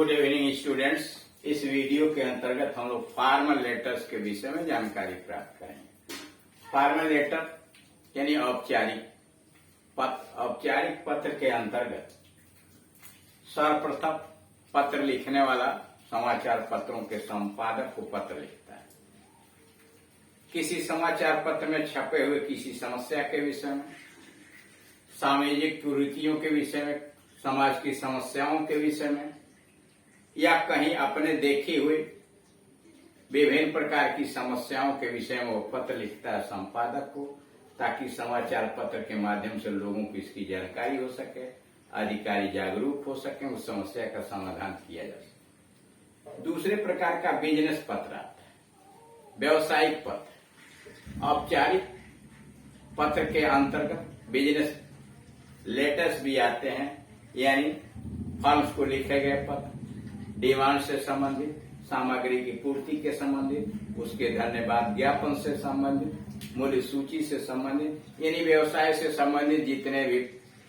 Good evening students. इस video के अंतर्गत हम लोग फॉर्मल लेटर्स के विषय में जानकारी प्राप्त करेंगे। फॉर्मल लेटर यानी औपचारिक पत्र। औपचारिक पत्र के अंतर्गत सर्वप्रथम पत्र लिखने वाला समाचार पत्रों के संपादक को पत्र लिखता है। किसी समाचार पत्र में छपे हुए किसी समस्या के विषय में, सामाजिक कुरीतियों के विषय में, समाज की समस्याओं के विषय में या कहीं अपने देखे हुए विभिन्न प्रकार की समस्याओं के विषय में वो पत्र लिखता है संपादक को, ताकि समाचार पत्र के माध्यम से लोगों को इसकी जानकारी हो सके, अधिकारी जागरूक हो सके, उस समस्या का समाधान किया जा सके। दूसरे प्रकार का बिजनेस पत्र आता है, व्यवसायिक पत्र। औपचारिक पत्र के अंतर्गत बिजनेस लेटर्स भी आते हैं, यानी फर्म्स को लिखे गए पत्र, डिमांड से संबंधित, सामग्री की पूर्ति के संबंधित, उसके धन्यवाद ज्ञापन से संबंधित, मूल्य सूची से संबंधित, यानी व्यवसाय से संबंधित जितने भी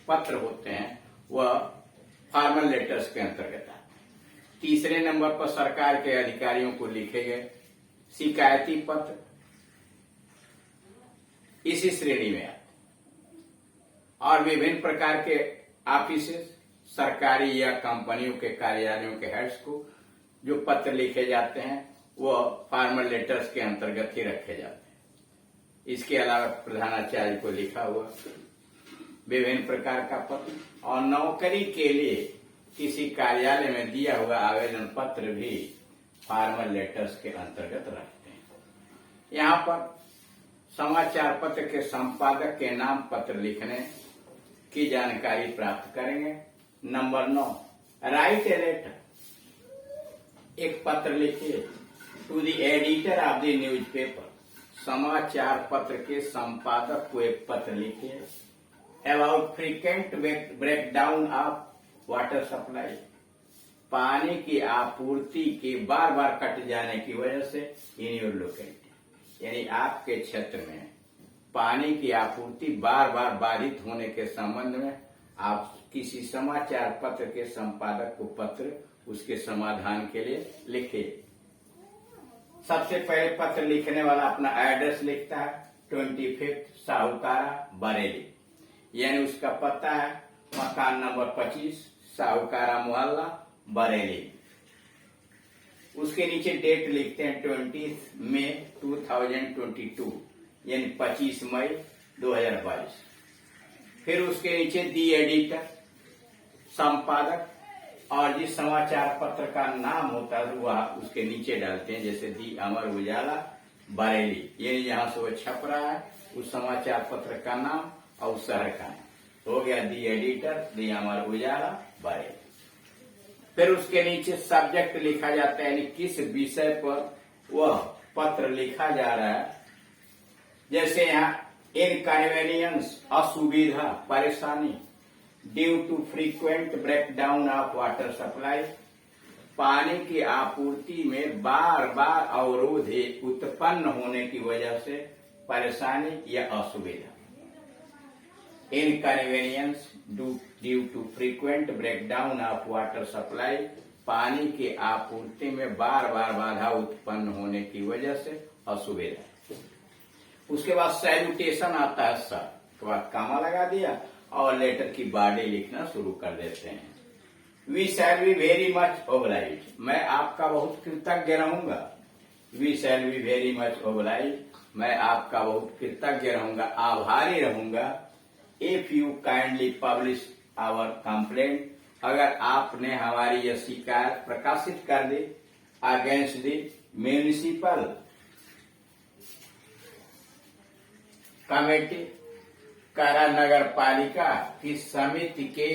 पत्र होते हैं वह फॉर्मल लेटर्स के अंतर्गत आते हैं। तीसरे नंबर पर सरकार के अधिकारियों को लिखे गए शिकायती पत्र इसी श्रेणी में आते और विभिन्न प्रकार के ऑफिसेस, सरकारी या कंपनियों के कार्यालयों के हेड्स को जो पत्र लिखे जाते हैं वो फॉर्मल लेटर्स के अंतर्गत ही रखे जाते हैं। इसके अलावा प्रधानाचार्य को लिखा हुआ विभिन्न प्रकार का पत्र और नौकरी के लिए किसी कार्यालय में दिया हुआ आवेदन पत्र भी फॉर्मल लेटर्स के अंतर्गत रखते हैं। यहाँ पर समाचार पत्र के संपादक के नाम पत्र लिखने की जानकारी प्राप्त करेंगे। Number 9, write a letter. एक पत्र लिखिए to the editor of the newspaper. समाचार पत्र के संपादक को एक पत्र लिखिए about frequent breakdown of water supply. पानी की आपूर्ति के बार बार कट जाने की वजह से इन योर लोकेलिटी, यानी आपके क्षेत्र में पानी की आपूर्ति बार बार बाधित होने के संबंध में आप किसी समाचार पत्र के संपादक को पत्र उसके समाधान के लिए लिखिए। सबसे पहले पत्र लिखने वाला अपना एड्रेस लिखता है 25 साहूकारा बरेली, यानी उसका पता है मकान नंबर 25 साहूकारा मोहल्ला बरेली। उसके नीचे डेट लिखते हैं 20 मई 2022, यानी 25 मई 2022। फिर उसके नीचे दी एडिटर संपादक, और जिस समाचार पत्र का नाम होता है वह उसके नीचे डालते हैं, जैसे दी अमर उजाला बरेली, यानी जहां से वो छप रहा है उस समाचार पत्र का नाम और उस शहर का नाम हो गया दी एडिटर, दी अमर उजाला बरेली। फिर उसके नीचे सब्जेक्ट लिखा जाता है, यानी किस विषय पर वह पत्र लिखा जा रहा है। जैसे यहाँ इनकन्वीनियंस, असुविधा, परेशानी, due to frequent breakdown of water supply. पानी की आपूर्ति में बार बार अवरोध उत्पन्न होने की वजह से परेशानी या असुविधा। Inconvenience due to frequent breakdown of water supply, पानी की आपूर्ति में बार बार बाधा उत्पन्न होने की वजह से असुविधा। उसके बाद सैल्यूटेशन आता है, सर के बाद कामा लगा दिया और लेटर की बॉडी लिखना शुरू कर देते हैं। We shall be very much oblige, मैं आपका बहुत कृतज्ञ रहूंगा। We shall be very much oblige, मैं आपका बहुत कृतज्ञ रहूंगा, आभारी रहूंगा। If you kindly publish our complaint, अगर आपने हमारी यह शिकायत प्रकाशित कर दी अगेंस्ट द म्यूनिसिपल कमेटी, कारा नगर पालिका की समिति के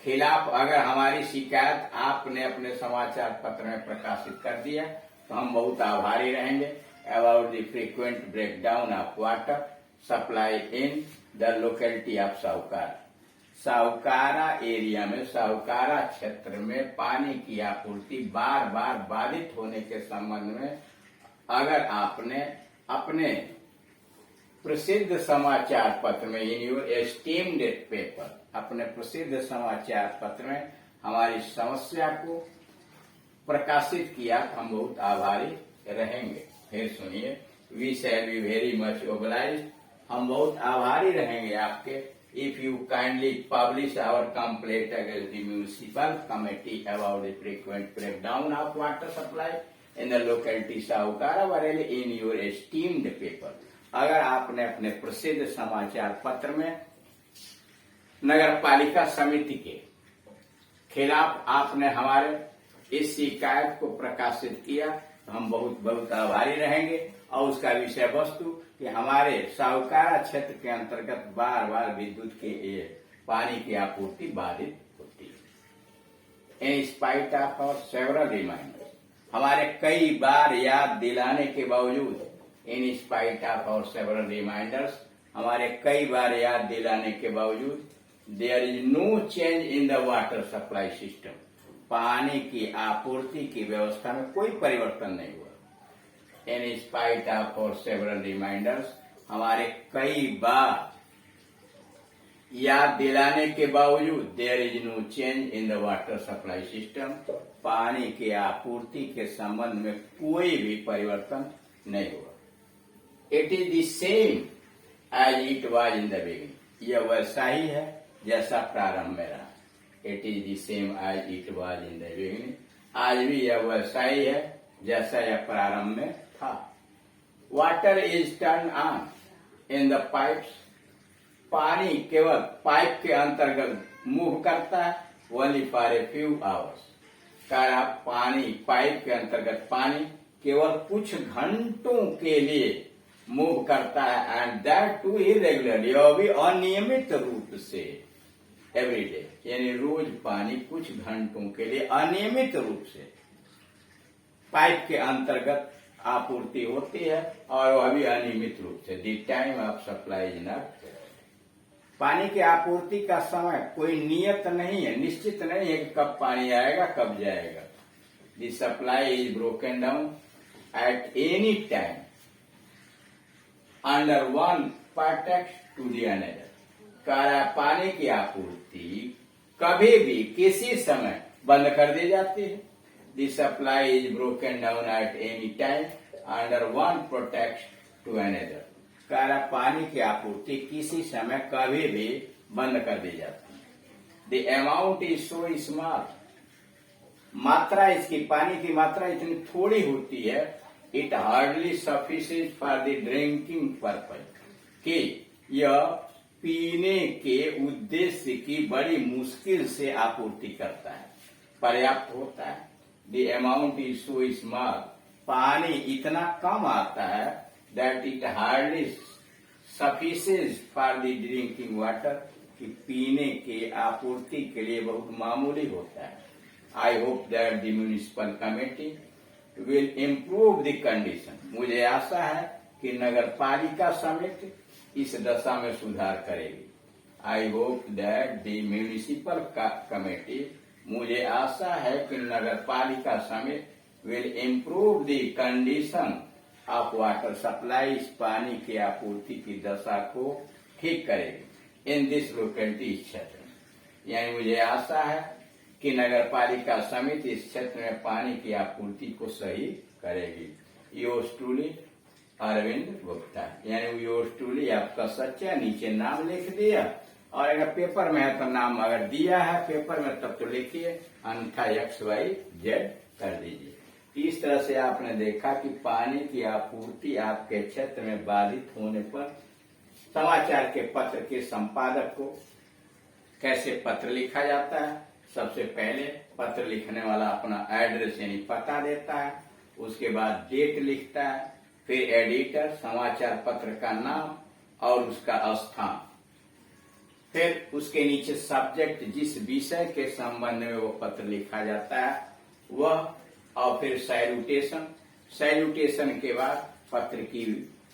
खिलाफ अगर हमारी शिकायत आपने अपने समाचार पत्र में प्रकाशित कर दिया तो हम बहुत आभारी रहेंगे। About the frequent breakdown of water supply in the locality of Sahukara. Sahukara area में, साहूकारा क्षेत्र में पानी की आपूर्ति बार बार बाधित होने के संबंध में अगर आपने अपने प्रसिद्ध समाचार पत्र में, इन योर एस्टीम्ड पेपर, अपने प्रसिद्ध समाचार पत्र में हमारी समस्या को प्रकाशित किया, हम बहुत आभारी रहेंगे। फिर सुनिए, we shall be very much obliged, हम बहुत आभारी रहेंगे आपके, if you kindly publish our complaint against the municipal committee about the frequent breakdown of water supply in the locality Sahukara Bareilly in your esteemed paper. अगर आपने अपने प्रसिद्ध समाचार पत्र में नगर पालिका समिति के खिलाफ आपने हमारे इस शिकायत को प्रकाशित किया, तो हम बहुत बहुत आभारी रहेंगे। और उसका विषय वस्तु कि हमारे साहूकारा क्षेत्र के अंतर्गत बार बार विद्युत के पानी की आपूर्ति बाधित होती है। In spite of our several reminders, हमारे कई बार याद दिलाने के बावजूद, in spite of our several reminders, हमारे कई बार याद दिलाने के बावजूद, there is no change in the water supply system, पानी की आपूर्ति की व्यवस्था में कोई परिवर्तन नहीं हुआ। In spite of our several reminders, हमारे कई बार याद दिलाने के बावजूद, there is no change in the water supply system, पानी की आपूर्ति के संबंध में कोई भी परिवर्तन नहीं हुआ। It is the same as it was in the beginning, यह वैसा ही है जैसा प्रारंभ में रहा। It is the same as it was in the beginning, आज भी यह वैसा ही है जैसा यह प्रारंभ में था। Water is turn on in the pipes, पानी केवल पाइप के अंतर्गत मूव करता है, only for a few hours. क्या पानी पाइप के अंतर्गत पानी केवल कुछ घंटों के लिए मूव करता है, एंड दैट टू इरेगुलरली, और भी अनियमित रूप से, एवरी डे, यानी रोज पानी कुछ घंटों के लिए अनियमित रूप से पाइप के अंतर्गत आपूर्ति होती है, और वह भी अनियमित रूप से। The time of supply is not, पानी की आपूर्ति का समय कोई नियत नहीं है, निश्चित नहीं है कि कब पानी आएगा कब जाएगा। The supply is broken down at any time under one pretext to the another, पानी की आपूर्ति कभी भी किसी समय बंद कर दी जाती है। The supply is broken down at any time under one pretext to another, पानी की आपूर्ति किसी समय कभी भी बंद कर दी जाती है। The amount is so small, मात्रा इसकी, पानी की मात्रा इतनी थोड़ी होती है, it hardly sufficient for the drinking purpose, कि यह पीने के उद्देश्य की बड़ी मुश्किल से आपूर्ति करता है, पर्याप्त होता है। The amount is so small, पानी इतना कम आता है, that it hardly sufficient for the drinking water, कि पीने के आपूर्ति के लिए बहुत मामूली होता है। I hope that the municipal committee will improve the condition, मुझे आशा है कि नगर पालिका समिति इस दशा में सुधार करेगी। I hope that the municipal committee, मुझे आशा है कि नगर पालिका समिति will improve the condition of water supply, इस पानी की आपूर्ति की दशा को ठीक करेगी इन दिस लोकेलिटी, इस क्षेत्र में। यानी मुझे आशा है कि नगर पालिका समिति इस क्षेत्र में पानी की आपूर्ति को सही करेगी। योर्स ट्रूली अरविंद गुप्ता, यानी योर्स ट्रूली आपका सच्चा, नीचे नाम लिख दिया, और अगर पेपर में है तो नाम अगर दिया है पेपर में तब तो लिखिए, अन्यथा XYZ कर दीजिए। इस तरह से आपने देखा कि पानी की आपूर्ति आपके क्षेत्र में बाधित होने पर समाचार के पत्र के संपादक को कैसे पत्र लिखा जाता है। सबसे पहले पत्र लिखने वाला अपना एड्रेस यानी पता देता है, उसके बाद डेट लिखता है, फिर एडिटर समाचार पत्र का नाम और उसका स्थान, फिर उसके नीचे सब्जेक्ट, जिस विषय के संबंध में वो पत्र लिखा जाता है वह, और फिर सैल्यूटेशन, सैल्यूटेशन के बाद पत्र की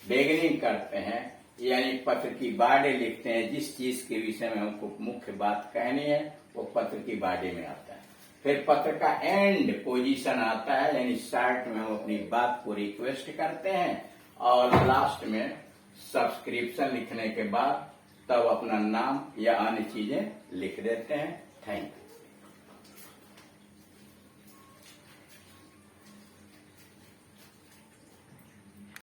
बेगनिंग करते हैं, यानी पत्र की बॉडी लिखते हैं, जिस चीज के विषय में हमको मुख्य बात कहनी है वो पत्र की बॉडी में आता है। फिर पत्र का एंड पोजीशन आता है, यानी शॉर्ट में हम अपनी बात को रिक्वेस्ट करते हैं, और लास्ट में सब्सक्रिप्शन लिखने के बाद तब अपना नाम या अन्य चीजें लिख देते हैं। Thank you.